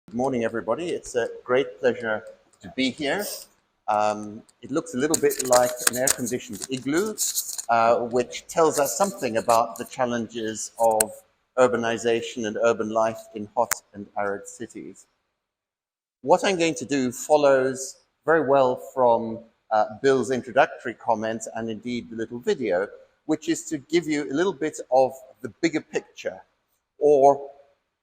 Good morning, everybody. It's a great pleasure to be here. It looks a little bit like an air-conditioned igloo, which tells us something about the challenges of urbanization and urban life in hot and arid cities. What I'm going to do follows very well from Bill's introductory comments and indeed the little video, which is to give you a little bit of the bigger picture, or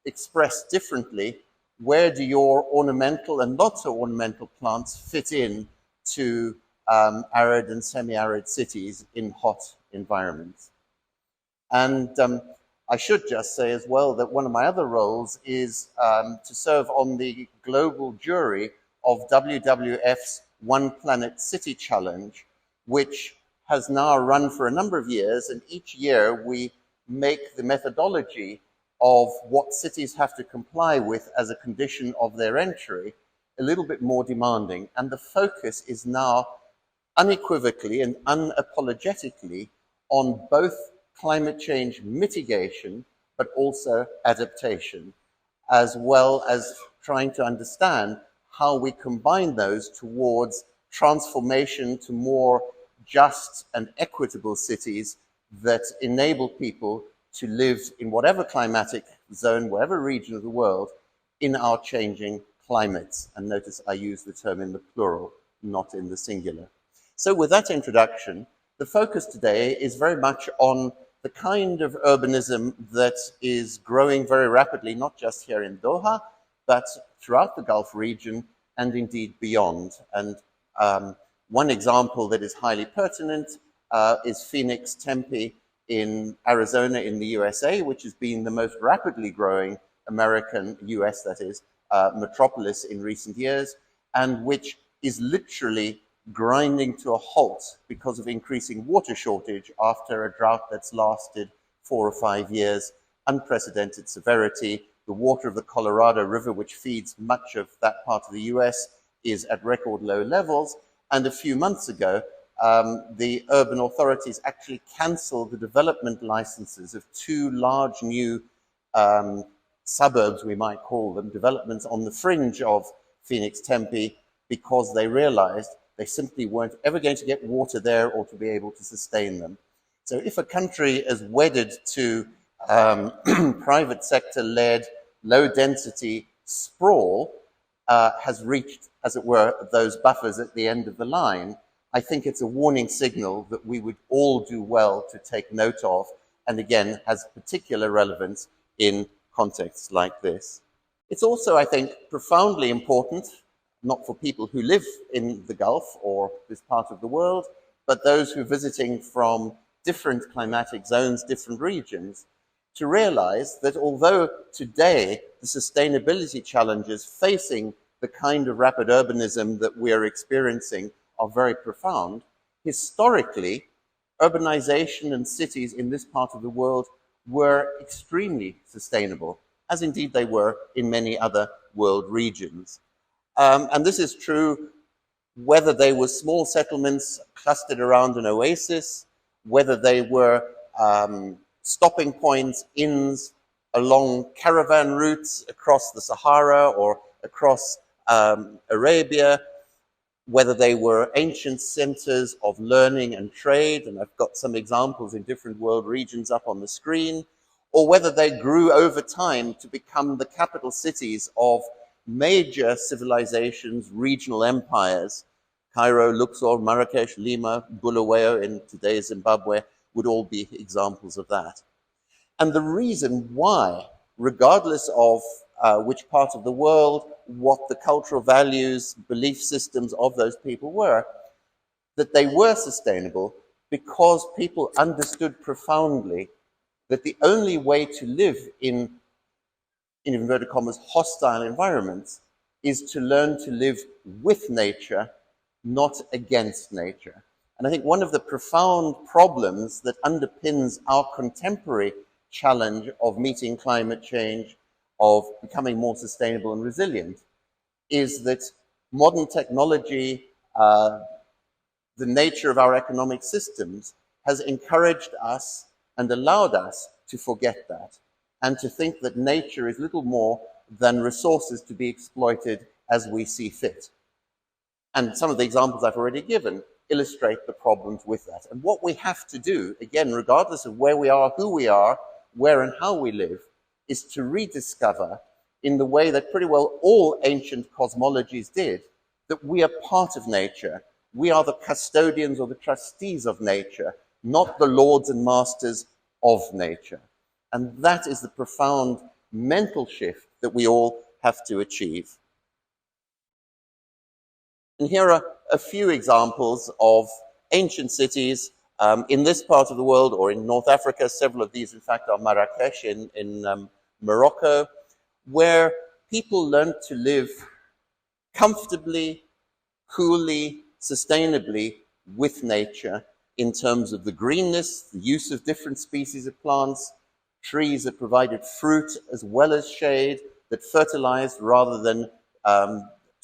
expressed differently, where do your ornamental and not so ornamental plants fit in to arid and semi-arid cities in hot environments? And I should just say as well that one of my other roles is to serve on the global jury of WWF's One Planet City Challenge, which has now run for a number of years, and each year we make the methodology of what cities have to comply with as a condition of their entry a little bit more demanding. And the focus is now unequivocally and unapologetically on both climate change mitigation, but also adaptation, as well as trying to understand how we combine those towards transformation to more just and equitable cities that enable people to live in whatever climatic zone, whatever region of the world, in our changing climates. And notice I use the term in the plural, not in the singular. So with that introduction, the focus today is very much on the kind of urbanism that is growing very rapidly, not just here in Doha, but throughout the Gulf region and indeed beyond. And one example that is highly pertinent is Phoenix, Tempe, in Arizona in the USA, which has been the most rapidly growing American, US that is, metropolis in recent years, and which is literally grinding to a halt because of increasing water shortage after a drought that's lasted 4 or 5 years, unprecedented severity. The water of the Colorado River, which feeds much of that part of the US, is at record low levels. And a few months ago, the urban authorities actually canceled the development licenses of 2 large new suburbs, we might call them, developments on the fringe of Phoenix, Tempe, because they realized they simply weren't ever going to get water there or to be able to sustain them. So if a country is wedded to private sector-led, low-density sprawl has reached, as it were, those buffers at the end of the line, I think it's a warning signal that we would all do well to take note of, and again, has particular relevance in contexts like this. It's also, I think, profoundly important, not for people who live in the Gulf or this part of the world, but those who are visiting from different climatic zones, different regions, to realize that although today the sustainability challenges facing the kind of rapid urbanism that we are experiencing are very profound, historically, urbanization and cities in this part of the world were extremely sustainable, as indeed they were in many other world regions. And this is true whether they were small settlements clustered around an oasis, whether they were stopping points, inns along caravan routes across the Sahara or across Arabia, whether they were ancient centers of learning and trade, and I've got some examples in different world regions up on the screen, or whether they grew over time to become the capital cities of major civilizations, regional empires. Cairo, Luxor, Marrakesh, Lima, Bulawayo in today's Zimbabwe would all be examples of that. And the reason why, regardless of which part of the world, what the cultural values, belief systems of those people were, that they were sustainable because people understood profoundly that the only way to live in inverted commas, hostile environments is to learn to live with nature, not against nature. And I think one of the profound problems that underpins our contemporary challenge of meeting climate change, of becoming more sustainable and resilient, is that modern technology, the nature of our economic systems, has encouraged us and allowed us to forget that, and to think that nature is little more than resources to be exploited as we see fit. And some of the examples I've already given illustrate the problems with that. And what we have to do, again, regardless of where we are, who we are, where and how we live, is to rediscover, in the way that pretty well all ancient cosmologies did, that we are part of nature. We are the custodians or the trustees of nature, not the lords and masters of nature. And that is the profound mental shift that we all have to achieve. And here are a few examples of ancient cities in this part of the world, or in North Africa. Several of these, in fact, are Marrakesh in Morocco, where people learned to live comfortably, coolly, sustainably with nature in terms of the greenness, the use of different species of plants, trees that provided fruit as well as shade, that fertilized rather than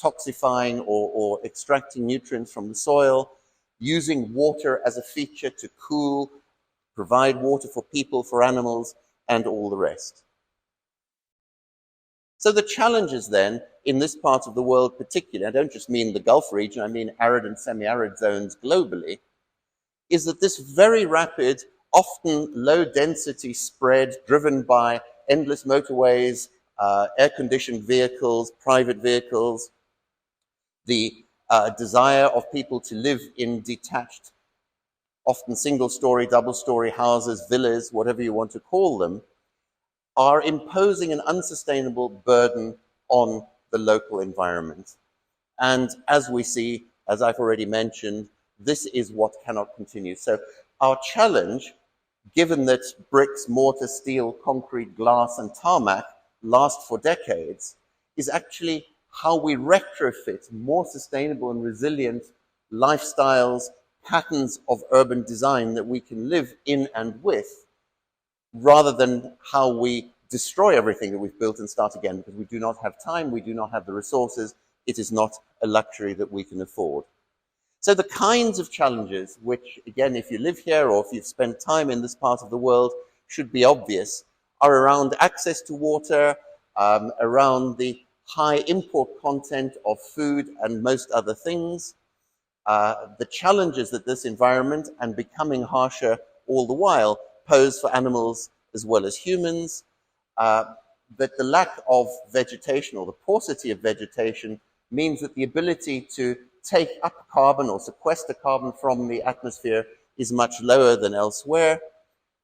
toxifying or extracting nutrients from the soil, using water as a feature to cool, provide water for people, for animals, and all the rest. So the challenges then in this part of the world particularly, I don't just mean the Gulf region, I mean arid and semi-arid zones globally, is that this very rapid, often low density spread driven by endless motorways, air-conditioned vehicles, private vehicles, the desire of people to live in detached, often single-story, double-story houses, villas, whatever you want to call them, are imposing an unsustainable burden on the local environment. And as we see, as I've already mentioned, this is what cannot continue. So our challenge, given that bricks, mortar, steel, concrete, glass, and tarmac last for decades, is actually how we retrofit more sustainable and resilient lifestyles, patterns of urban design that we can live in and with, rather than how we destroy everything that we've built and start again, because we do not have time, we do not have the resources, it is not a luxury that we can afford. So the kinds of challenges which, again, if you live here or if you've spent time in this part of the world, should be obvious, are around access to water, around the high import content of food and most other things, the challenges that this environment, and becoming harsher all the while, pose for animals as well as humans, that the lack of vegetation or the paucity of vegetation means that the ability to take up carbon or sequester carbon from the atmosphere is much lower than elsewhere.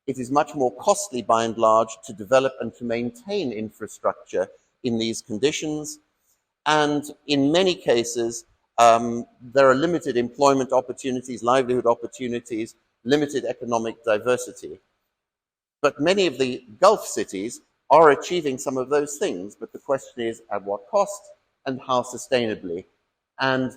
It is much more costly, by and large, to develop and to maintain infrastructure in these conditions. And in many cases, there are limited employment opportunities, livelihood opportunities, limited economic diversity. But many of the Gulf cities are achieving some of those things, but the question is at what cost and how sustainably, and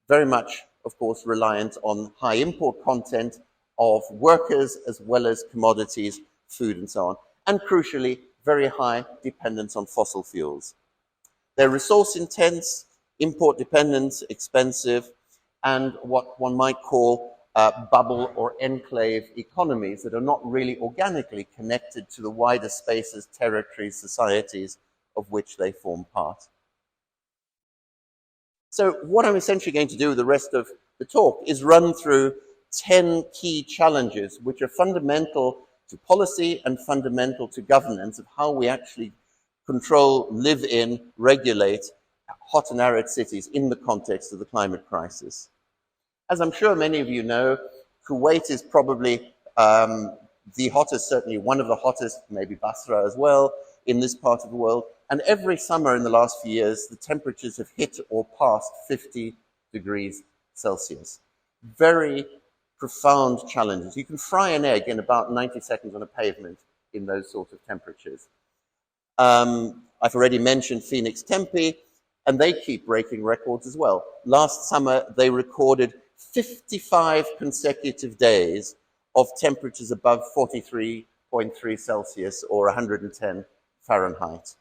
very much, of course, reliant on high import content of workers as well as commodities, food and so on, and crucially, very high dependence on fossil fuels. They're resource intense, import dependent, expensive, and what one might call bubble or enclave economies that are not really organically connected to the wider spaces, territories, societies of which they form part. So what I'm essentially going to do with the rest of the talk is run through 10 key challenges which are fundamental to policy and fundamental to governance of how we actually control, live in, regulate hot and arid cities in the context of the climate crisis. As I'm sure many of you know, Kuwait is probably the hottest, certainly one of the hottest, maybe Basra as well, in this part of the world. And every summer in the last few years, the temperatures have hit or passed 50 degrees Celsius. Very profound challenges. You can fry an egg in about 90 seconds on a pavement in those sorts of temperatures. I've already mentioned Phoenix Tempe, and they keep breaking records as well. Last summer, they recorded 55 consecutive days of temperatures above 43.3 Celsius or 110 Fahrenheit.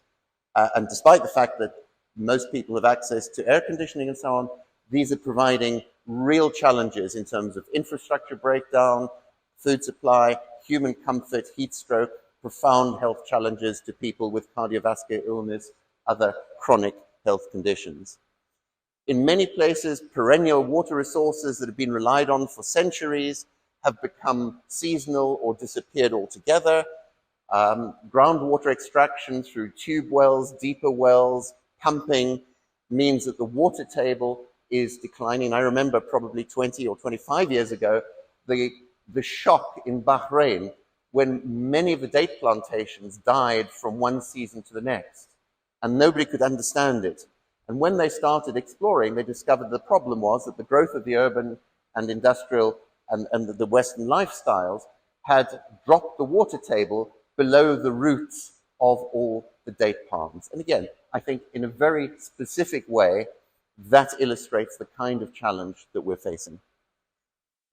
And despite the fact that most people have access to air conditioning and so on, these are providing real challenges in terms of infrastructure breakdown, food supply, human comfort, heat stroke, profound health challenges to people with cardiovascular illness, other chronic health conditions. In many places, perennial water resources that have been relied on for centuries have become seasonal or disappeared altogether. Groundwater extraction through tube wells, deeper wells, pumping means that the water table is declining. I remember probably 20 or 25 years ago, the shock in Bahrain when many of the date plantations died from one season to the next, and nobody could understand it. And when they started exploring, they discovered the problem was that the growth of the urban and industrial and the Western lifestyles had dropped the water table below the roots of all the date palms. And again, I think in a very specific way, that illustrates the kind of challenge that we're facing.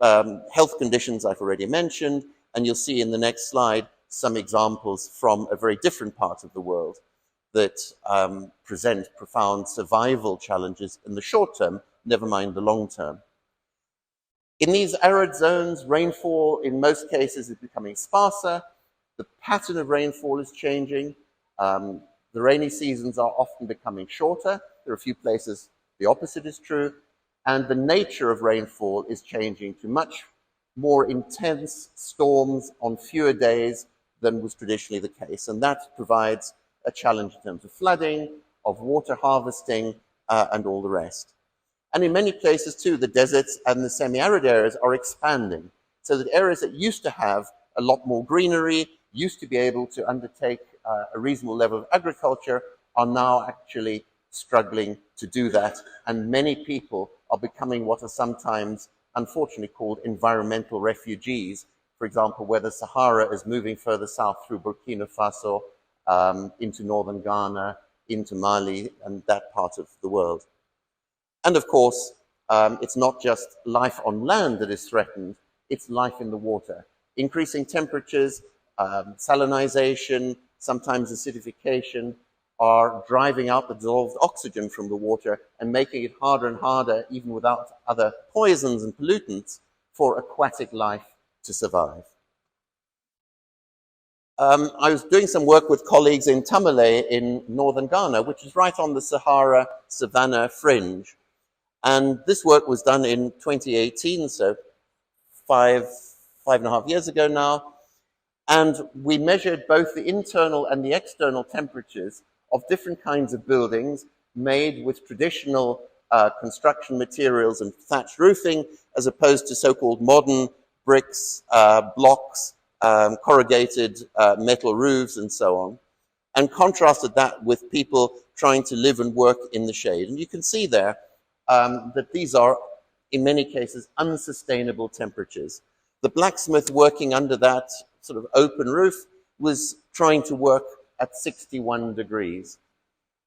Health conditions I've already mentioned, and you'll see in the next slide some examples from a very different part of the world that present profound survival challenges in the short term, never mind the long term. In these arid zones, rainfall in most cases is becoming sparser. The pattern of rainfall is changing. The rainy seasons are often becoming shorter. There are a few places the opposite is true. And the nature of rainfall is changing to much more intense storms on fewer days than was traditionally the case. And that provides a challenge in terms of flooding, of water harvesting, and all the rest. And in many places too, the deserts and the semi-arid areas are expanding. So that areas that used to have a lot more greenery, used to be able to undertake a reasonable level of agriculture, are now actually struggling to do that. And many people are becoming what are sometimes, unfortunately, called environmental refugees. For example, where the Sahara is moving further south through Burkina Faso, into northern Ghana, into Mali, and that part of the world. And of course, it's not just life on land that is threatened, it's life in the water. Increasing temperatures, salinization, sometimes acidification, are driving out the dissolved oxygen from the water and making it harder and harder, even without other poisons and pollutants, for aquatic life to survive. I was doing some work with colleagues in Tamale in northern Ghana, which is right on the Sahara Savannah fringe. And this work was done in 2018, so five and a half years ago now. And we measured both the internal and the external temperatures of different kinds of buildings made with traditional construction materials and thatched roofing, as opposed to so-called modern bricks, blocks, corrugated metal roofs, and so on, and contrasted that with people trying to live and work in the shade. And you can see there that these are, in many cases, unsustainable temperatures. The blacksmith working under that sort of open roof was trying to work at 61 degrees.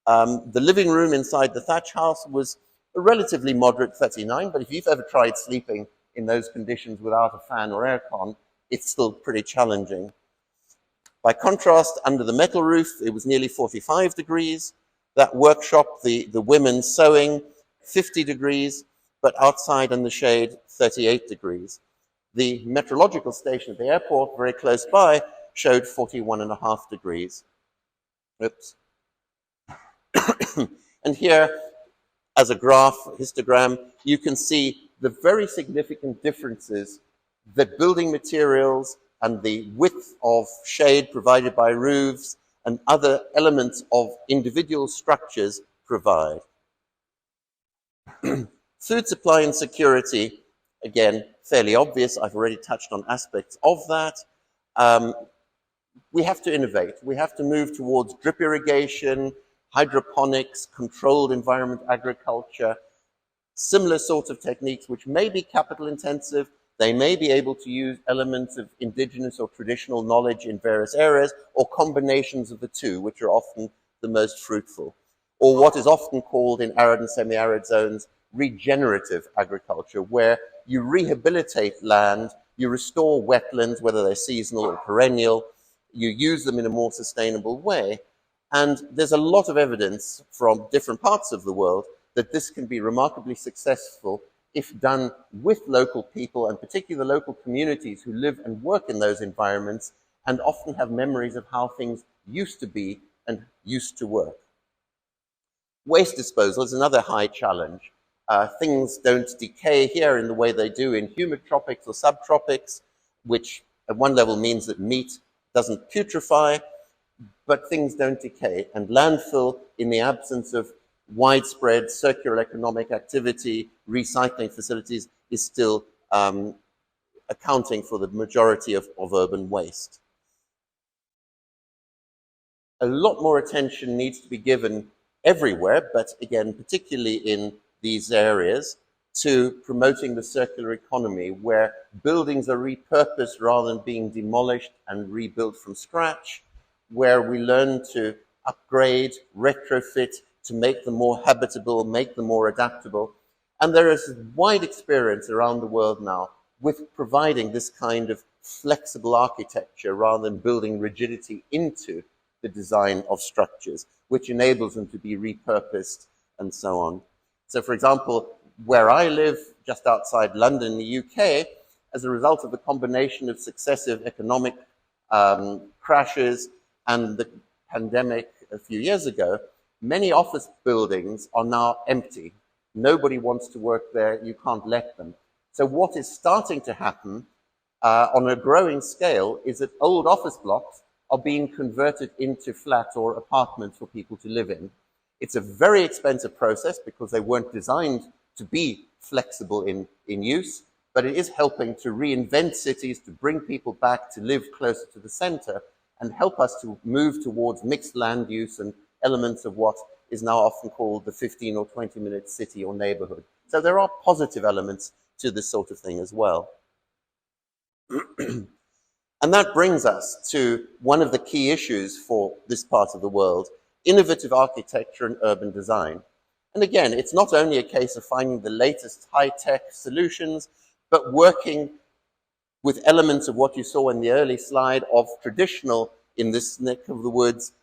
The living room inside the thatch house was a relatively moderate 39, but if you've ever tried sleeping in those conditions without a fan or aircon, it's still pretty challenging. By contrast, under the metal roof, it was nearly 45 degrees. That workshop, the women sewing, 50 degrees, but outside in the shade, 38 degrees. The meteorological station at the airport, very close by, showed 41.5 degrees. Oops. And here, as a graph, histogram, you can see the very significant differences that building materials and the width of shade provided by roofs and other elements of individual structures provide. Food supply and security, again, fairly obvious. I've already touched on aspects of that. We have to innovate. We have to move towards drip irrigation, hydroponics, controlled environment agriculture, similar sorts of techniques which may be capital intensive. They may be able to use elements of indigenous or traditional knowledge in various areas, or combinations of the two, which are often the most fruitful. Or what is often called in arid and semi-arid zones, regenerative agriculture, where you rehabilitate land, you restore wetlands, whether they're seasonal or perennial, you use them in a more sustainable way. And there's a lot of evidence from different parts of the world that this can be remarkably successful if done with local people, and particularly the local communities who live and work in those environments and often have memories of how things used to be and used to work. Waste disposal is another high challenge. Things don't decay here in the way they do in humid tropics or subtropics, which at one level means that meat doesn't putrefy, but things don't decay. And landfill, in the absence of widespread circular economic activity, recycling facilities, is still accounting for the majority of urban waste. A lot more attention needs to be given everywhere, but again, particularly in these areas, to promoting the circular economy, where buildings are repurposed rather than being demolished and rebuilt from scratch, where we learn to upgrade, retrofit, to make them more habitable, make them more adaptable. And there is wide experience around the world now with providing this kind of flexible architecture rather than building rigidity into the design of structures, which enables them to be repurposed and so on. So, for example, where I live, just outside London in the UK, as a result of the combination of successive economic crashes and the pandemic a few years ago, many office buildings are now empty. Nobody wants to work there. You can't let them. So what is starting to happen on a growing scale is that old office blocks are being converted into flats or apartments for people to live in. It's a very expensive process because they weren't designed to be flexible in use, but it is helping to reinvent cities, to bring people back to live closer to the center, and help us to move towards mixed land use and elements of what is now often called the 15 or 20-minute city or neighborhood. So there are positive elements to this sort of thing as well. And that brings us to one of the key issues for this part of the world: innovative architecture and urban design. And again, it's not only a case of finding the latest high-tech solutions, but working with elements of what you saw in the early slide of traditional, in this neck of the woods,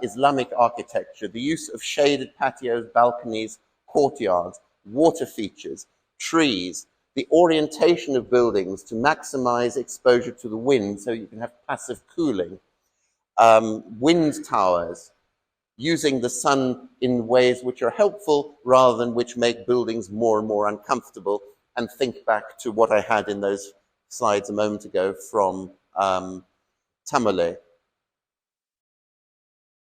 Islamic architecture, the use of shaded patios, balconies, courtyards, water features, trees, the orientation of buildings to maximize exposure to the wind so you can have passive cooling, wind towers, using the sun in ways which are helpful rather than which make buildings more and more uncomfortable. And think back to what I had in those slides a moment ago from Tamale.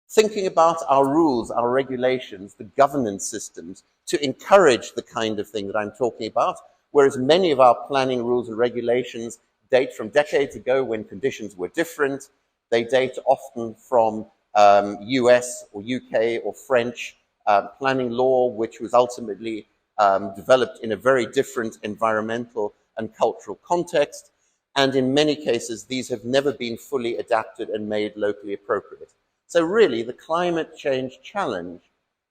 Thinking about our rules, our regulations, the governance systems to encourage the kind of thing that I'm talking about, whereas many of our planning rules and regulations date from decades ago when conditions were different. They date often from US or UK or French planning law, which was ultimately developed in a very different environmental and cultural context. And in many cases, these have never been fully adapted and made locally appropriate. So really, the climate change challenge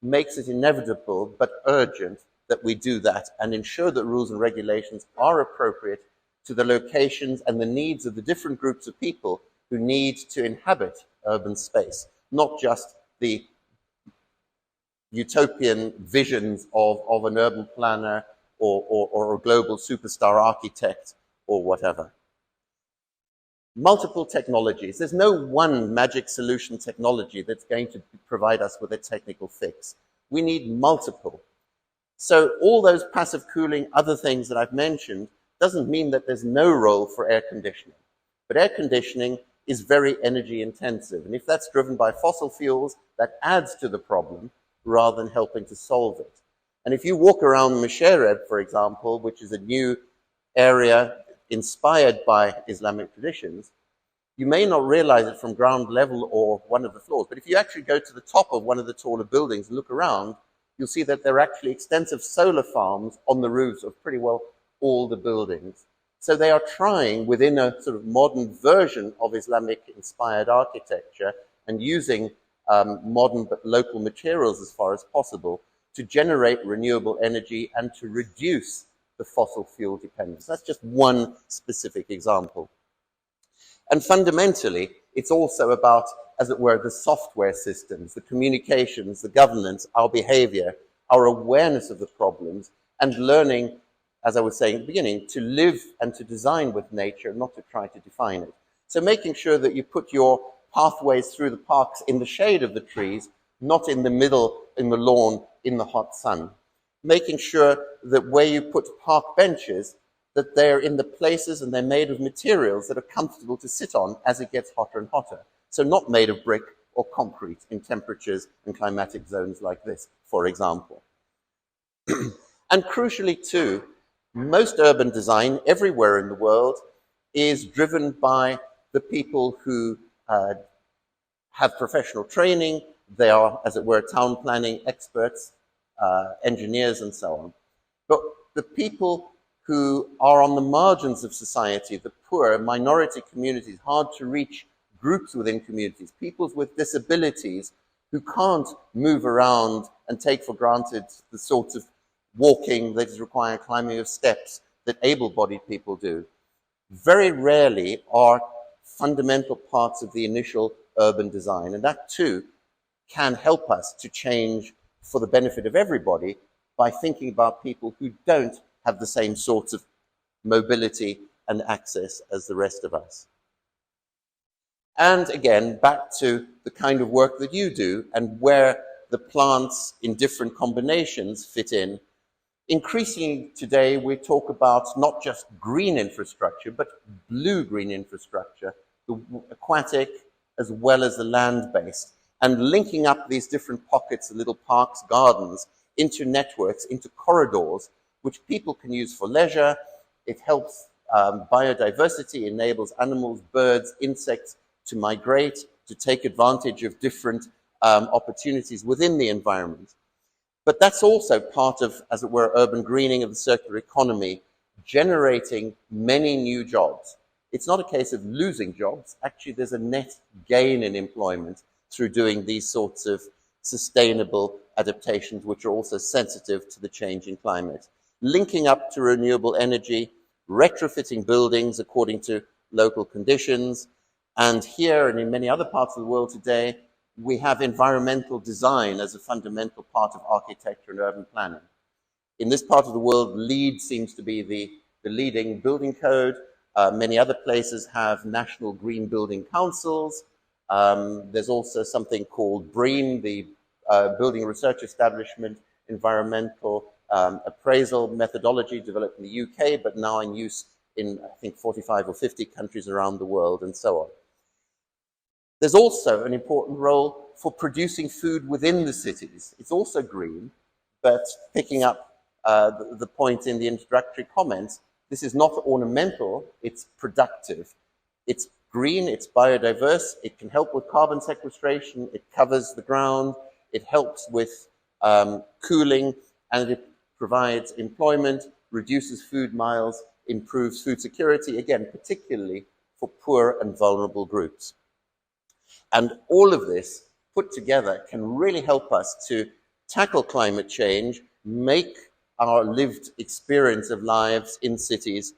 makes it inevitable but urgent that we do that and ensure that rules and regulations are appropriate to the locations and the needs of the different groups of people who need to inhabit urban space, not just the utopian visions of an urban planner or a global superstar architect or whatever. Multiple technologies. There's no one magic solution technology that's going to provide us with a technical fix. We need multiple. So all those passive cooling, other things that I've mentioned, doesn't mean that there's no role for air conditioning. But air conditioning is very energy intensive. And if that's driven by fossil fuels, that adds to the problem rather than helping to solve it. And if you walk around Meshereb, for example, which is a new area inspired by Islamic traditions, you may not realize it from ground level or one of the floors. But if you actually go to the top of one of the taller buildings and look around, you'll see that there are actually extensive solar farms on the roofs of pretty well all the buildings. So they are trying, within a sort of modern version of Islamic-inspired architecture and using modern but local materials as far as possible, to generate renewable energy and to reduce the fossil fuel dependence. That's just one specific example. And fundamentally, it's also about, as it were, the software systems, the communications, the governance, our behavior, our awareness of the problems, and learning, as I was saying at the beginning, to live and to design with nature, not to try to define it. So making sure that you put your pathways through the parks in the shade of the trees, not in the middle, in the lawn, in the hot sun, making sure that where you put park benches, that they're in the places and they're made of materials that are comfortable to sit on as it gets hotter and hotter. So not made of brick or concrete in temperatures and climatic zones like this, for example. And crucially too, most urban design everywhere in the world is driven by the people who have professional training. They are, as it were, town planning experts, engineers, and so on. But the people who are on the margins of society, the poor, minority communities, hard to reach groups within communities, people with disabilities who can't move around and take for granted the sorts of walking that is required, climbing of steps that able-bodied people do, very rarely are fundamental parts of the initial urban design. And that too can help us to change for the benefit of everybody by thinking about people who don't have the same sorts of mobility and access as the rest of us. And again, back to the kind of work that you do and where the plants in different combinations fit in. Increasingly today, we talk about not just green infrastructure, but blue-green infrastructure, the aquatic as well as the land-based, and linking up these different pockets, little parks, gardens, into networks, into corridors, which people can use for leisure. It helps biodiversity, enables animals, birds, insects to migrate, to take advantage of different opportunities within the environment. But that's also part of, as it were, urban greening of the circular economy, generating many new jobs. It's not a case of losing jobs. Actually, there's a net gain in employment through doing these sorts of sustainable adaptations, which are also sensitive to the changing climate. Linking up to renewable energy, retrofitting buildings according to local conditions. And here and in many other parts of the world today, we have environmental design as a fundamental part of architecture and urban planning. In this part of the world, LEED seems to be the leading building code. Many other places have national green building councils. There's also something called BREEAM, the Building Research Establishment Environmental Appraisal Methodology, developed in the UK, but now in use in, I think, 45 or 50 countries around the world, and so on. There's also an important role for producing food within the cities. It's also green, but picking up the point in the introductory comments, this is not ornamental, it's productive. It's green, it's biodiverse, it can help with carbon sequestration, it covers the ground, it helps with cooling, and it provides employment, reduces food miles, improves food security, again, particularly for poor and vulnerable groups. And all of this put together can really help us to tackle climate change, make our lived experience of lives in cities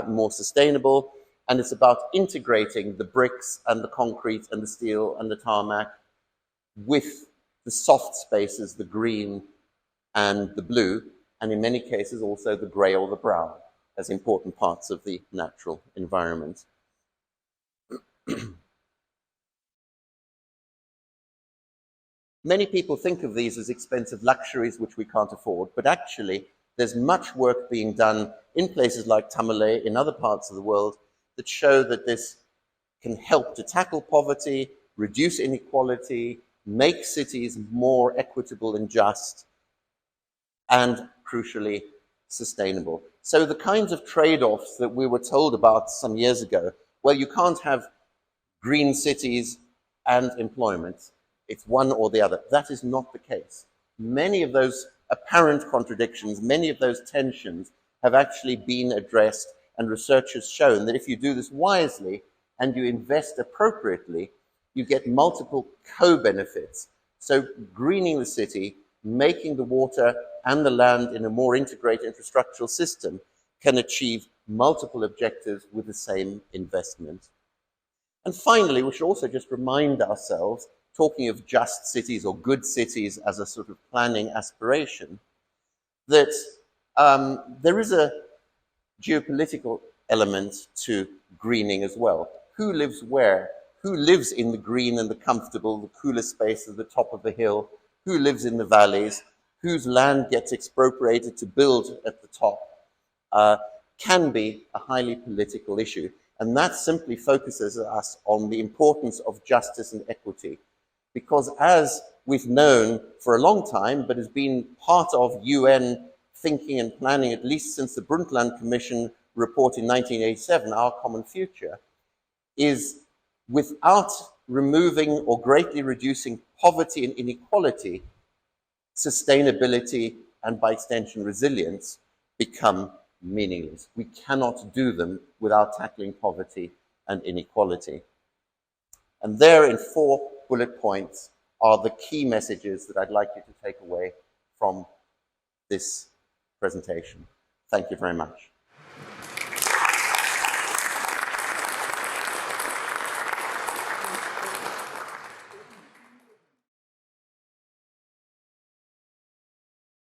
more sustainable. And it's about integrating the bricks and the concrete and the steel and the tarmac with the soft spaces, the green and the blue, and in many cases also the grey or the brown as important parts of the natural environment. Many people think of these as expensive luxuries which we can't afford, but actually there's much work being done in places like Tamale, in other parts of the world, that show that this can help to tackle poverty, reduce inequality, make cities more equitable and just, and crucially, sustainable. So the kinds of trade-offs that we were told about some years ago, well, you can't have green cities and employment. It's one or the other. That is not the case. Many of those apparent contradictions, many of those tensions have actually been addressed, and research has shown that if you do this wisely and you invest appropriately, you get multiple co-benefits. So greening the city, making the water and the land in a more integrated infrastructural system can achieve multiple objectives with the same investment. And finally, we should also just remind ourselves, talking of just cities or good cities as a sort of planning aspiration, that there is a geopolitical element to greening as well. Who lives where? Who lives in the green and the comfortable, the cooler space at the top of the hill? Who lives in the valleys? whose land gets expropriated to build at the top, can be a highly political issue. And that simply focuses us on the importance of justice and equity. Because as we've known for a long time, but has been part of UN thinking and planning, at least since the Brundtland Commission report in 1987, Our Common Future, is without removing or greatly reducing poverty and inequality, sustainability and by extension resilience become meaningless. We cannot do them without tackling poverty and inequality. And there in 4 bullet points are the key messages that I'd like you to take away from this presentation. Thank you very much.